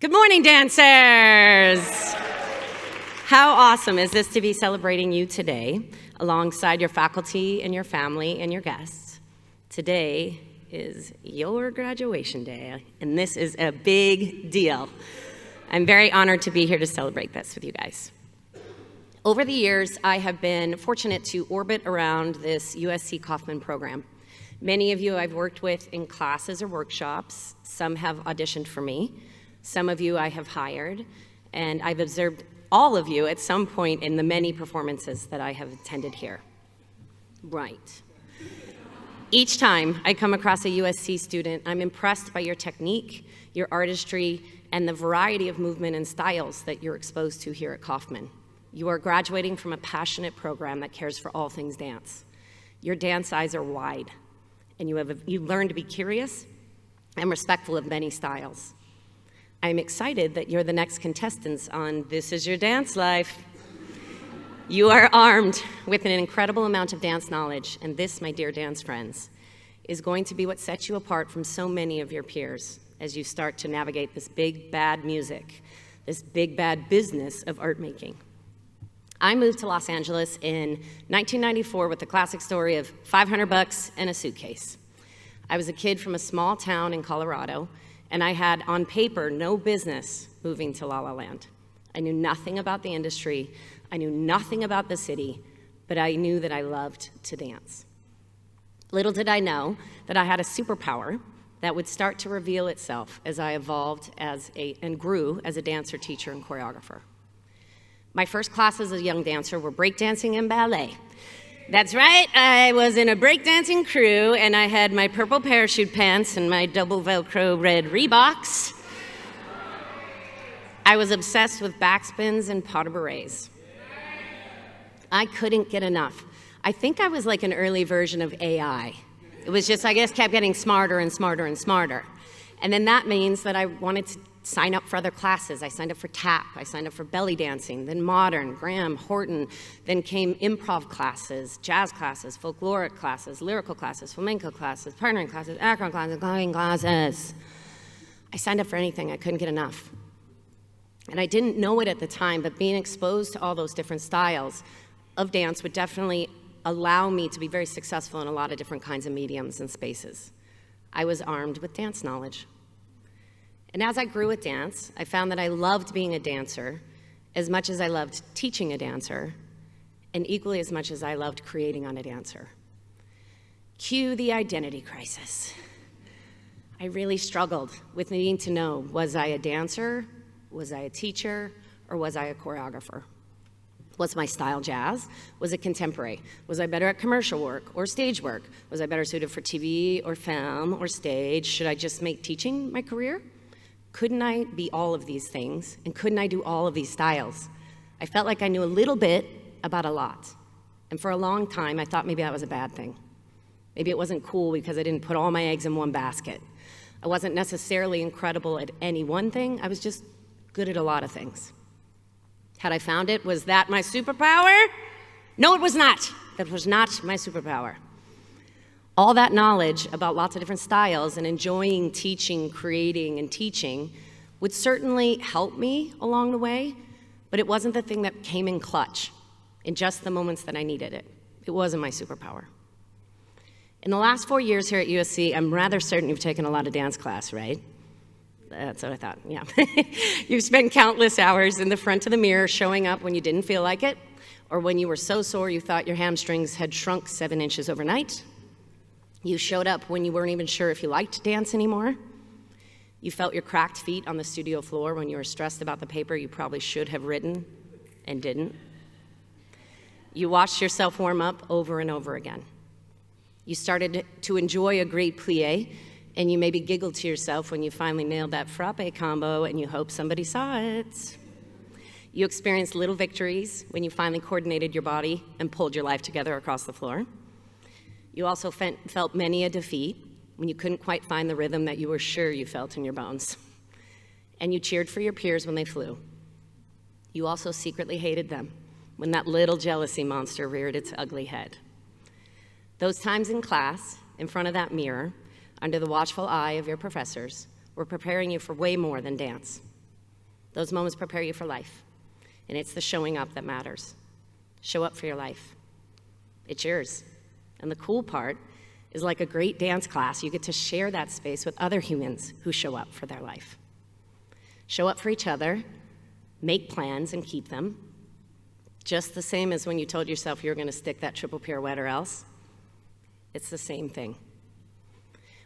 Good morning, dancers. How awesome is this to be celebrating you today alongside your faculty and your family and your guests. Today is your graduation day, and this is a big deal. I'm very honored to be here to celebrate this with you guys. Over the years, I have been fortunate to orbit around this USC Kauffman program. Many of you I've worked with in classes or workshops. Some have auditioned for me. Some of you I have hired, and I've observed all of you at some point in the many performances that I have attended here. Right. Each time I come across a USC student, I'm impressed by your technique, your artistry, and the variety of movement and styles that you're exposed to here at Kauffman. You are graduating from a passionate program that cares for all things dance. Your dance eyes are wide, and you learn to be curious and respectful of many styles. I'm excited that you're the next contestants on This Is Your Dance Life. You are armed with an incredible amount of dance knowledge, and this, my dear dance friends, is going to be what sets you apart from so many of your peers as you start to navigate this big, bad music, this big, bad business of art making. I moved to Los Angeles in 1994 with the classic story of $500 and a suitcase. I was a kid from a small town in Colorado, and I had, on paper, no business moving to La La Land. I knew nothing about the industry, I knew nothing about the city, but I knew that I loved to dance. Little did I know that I had a superpower that would start to reveal itself as I evolved and grew as a dancer, teacher, and choreographer. My first classes as a young dancer were breakdancing and ballet. That's right, I was in a breakdancing crew, and I had my purple parachute pants and my double Velcro red Reeboks. I was obsessed with backspins and pas de bourrées. I couldn't get enough. I think I was like an early version of AI. It was just, I guess, kept getting smarter and smarter and smarter. And then that means that I wanted to sign up for other classes. I signed up for tap, I signed up for belly dancing, then modern, Graham, Horton, then came improv classes, jazz classes, folkloric classes, lyrical classes, flamenco classes, partnering classes, acron classes, clogging classes. I signed up for anything, I couldn't get enough. And I didn't know it at the time, but being exposed to all those different styles of dance would definitely allow me to be very successful in a lot of different kinds of mediums and spaces. I was armed with dance knowledge. And as I grew with dance, I found that I loved being a dancer as much as I loved teaching a dancer, and equally as much as I loved creating on a dancer. Cue the identity crisis. I really struggled with needing to know, was I a dancer, was I a teacher, or was I a choreographer? Was my style jazz? Was it contemporary? Was I better at commercial work or stage work? Was I better suited for TV or film or stage? Should I just make teaching my career? Couldn't I be all of these things, and couldn't I do all of these styles? I felt like I knew a little bit about a lot. And for a long time, I thought maybe that was a bad thing. Maybe it wasn't cool because I didn't put all my eggs in one basket. I wasn't necessarily incredible at any one thing, I was just good at a lot of things. Had I found it, was that my superpower? No, it was not. That was not my superpower. All that knowledge about lots of different styles and enjoying teaching, creating, and teaching would certainly help me along the way, but it wasn't the thing that came in clutch in just the moments that I needed it. It wasn't my superpower. In the last 4 years here at USC, I'm rather certain you've taken a lot of dance class, right? That's what I thought, yeah. You've spent countless hours in the front of the mirror showing up when you didn't feel like it, or when you were so sore you thought your hamstrings had shrunk 7 inches overnight. You showed up when you weren't even sure if you liked dance anymore. You felt your cracked feet on the studio floor when you were stressed about the paper you probably should have written and didn't. You watched yourself warm up over and over again. You started to enjoy a great plie, and you maybe giggled to yourself when you finally nailed that frappe combo and you hoped somebody saw it. You experienced little victories when you finally coordinated your body and pulled your life together across the floor. You also felt many a defeat when you couldn't quite find the rhythm that you were sure you felt in your bones. And you cheered for your peers when they flew. You also secretly hated them when that little jealousy monster reared its ugly head. Those times in class, in front of that mirror, under the watchful eye of your professors, were preparing you for way more than dance. Those moments prepare you for life. And it's the showing up that matters. Show up for your life. It's yours. And the cool part is, like a great dance class, you get to share that space with other humans who show up for their life. Show up for each other, make plans and keep them. Just the same as when you told yourself you were going to stick that triple pirouette or else. It's the same thing.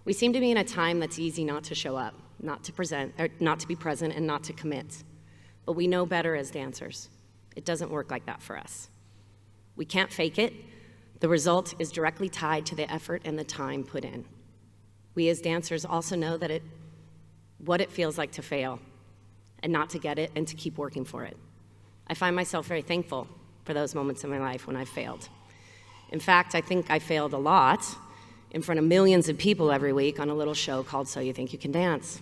We seem to be in a time that's easy not to show up, not to present, or not to be present, and not to commit. But we know better as dancers. It doesn't work like that for us. We can't fake it. The result is directly tied to the effort and the time put in. We as dancers also know that what it feels like to fail and not to get it and to keep working for it. I find myself very thankful for those moments in my life when I failed. In fact, I think I failed a lot in front of millions of people every week on a little show called So You Think You Can Dance.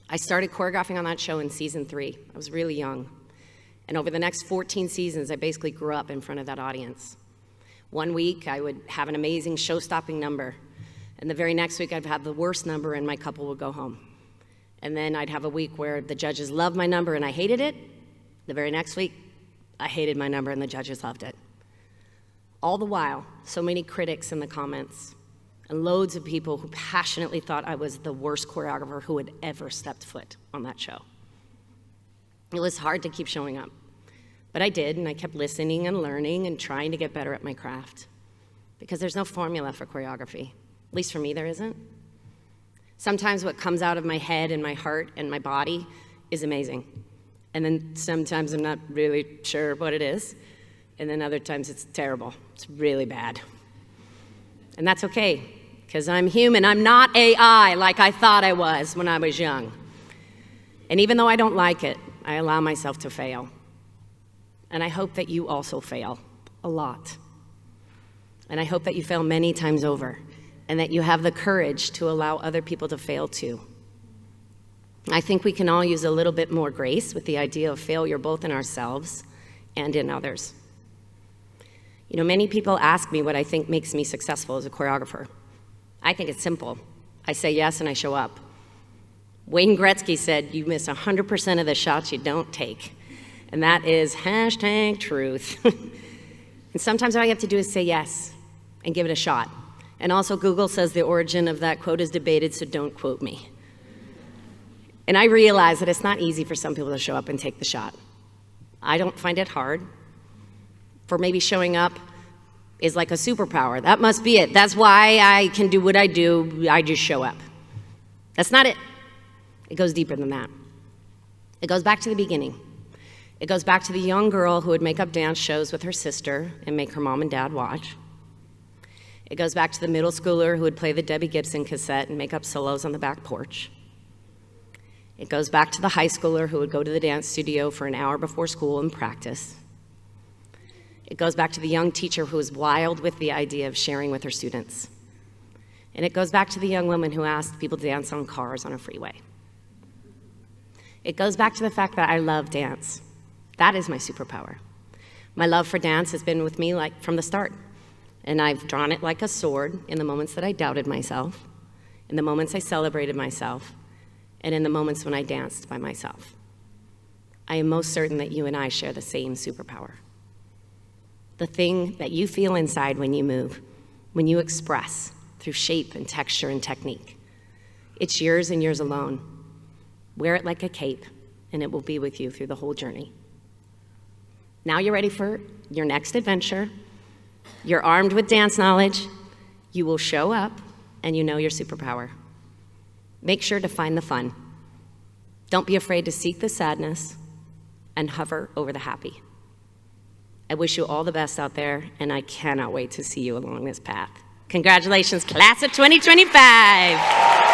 I started choreographing on that show in season 3. I was really young. And over the next 14 seasons, I basically grew up in front of that audience. One week, I would have an amazing show-stopping number. And the very next week, I'd have the worst number and my couple would go home. And then I'd have a week where the judges loved my number and I hated it. The very next week, I hated my number and the judges loved it. All the while, so many critics in the comments and loads of people who passionately thought I was the worst choreographer who had ever stepped foot on that show. It was hard to keep showing up, but I did, and I kept listening and learning and trying to get better at my craft, because there's no formula for choreography. At least for me, there isn't. Sometimes what comes out of my head and my heart and my body is amazing. And then sometimes I'm not really sure what it is. And then other times it's terrible. It's really bad. And that's okay, because I'm human. I'm not AI like I thought I was when I was young. And even though I don't like it, I allow myself to fail. And I hope that you also fail a lot. And I hope that you fail many times over, and that you have the courage to allow other people to fail too. I think we can all use a little bit more grace with the idea of failure, both in ourselves and in others. You know, many people ask me what I think makes me successful as a choreographer. I think it's simple. I say yes and I show up. Wayne Gretzky said, you miss 100% of the shots you don't take. And that is #truth. And sometimes all you have to do is say yes and give it a shot. And also Google says the origin of that quote is debated, so don't quote me. And I realize that it's not easy for some people to show up and take the shot. I don't find it hard. For maybe showing up is like a superpower. That must be it. That's why I can do what I do. I just show up. That's not it. It goes deeper than that. It goes back to the beginning. It goes back to the young girl who would make up dance shows with her sister and make her mom and dad watch. It goes back to the middle schooler who would play the Debbie Gibson cassette and make up solos on the back porch. It goes back to the high schooler who would go to the dance studio for an hour before school and practice. It goes back to the young teacher who was wild with the idea of sharing with her students. And it goes back to the young woman who asked people to dance on cars on a freeway. It goes back to the fact that I love dance. That is my superpower. My love for dance has been with me from the start. And I've drawn it like a sword in the moments that I doubted myself, in the moments I celebrated myself, and in the moments when I danced by myself. I am most certain that you and I share the same superpower. The thing that you feel inside when you move, when you express through shape and texture and technique. It's yours and yours alone. Wear it like a cape, and it will be with you through the whole journey. Now you're ready for your next adventure. You're armed with dance knowledge. You will show up, and you know your superpower. Make sure to find the fun. Don't be afraid to seek the sadness and hover over the happy. I wish you all the best out there, and I cannot wait to see you along this path. Congratulations, class of 2025.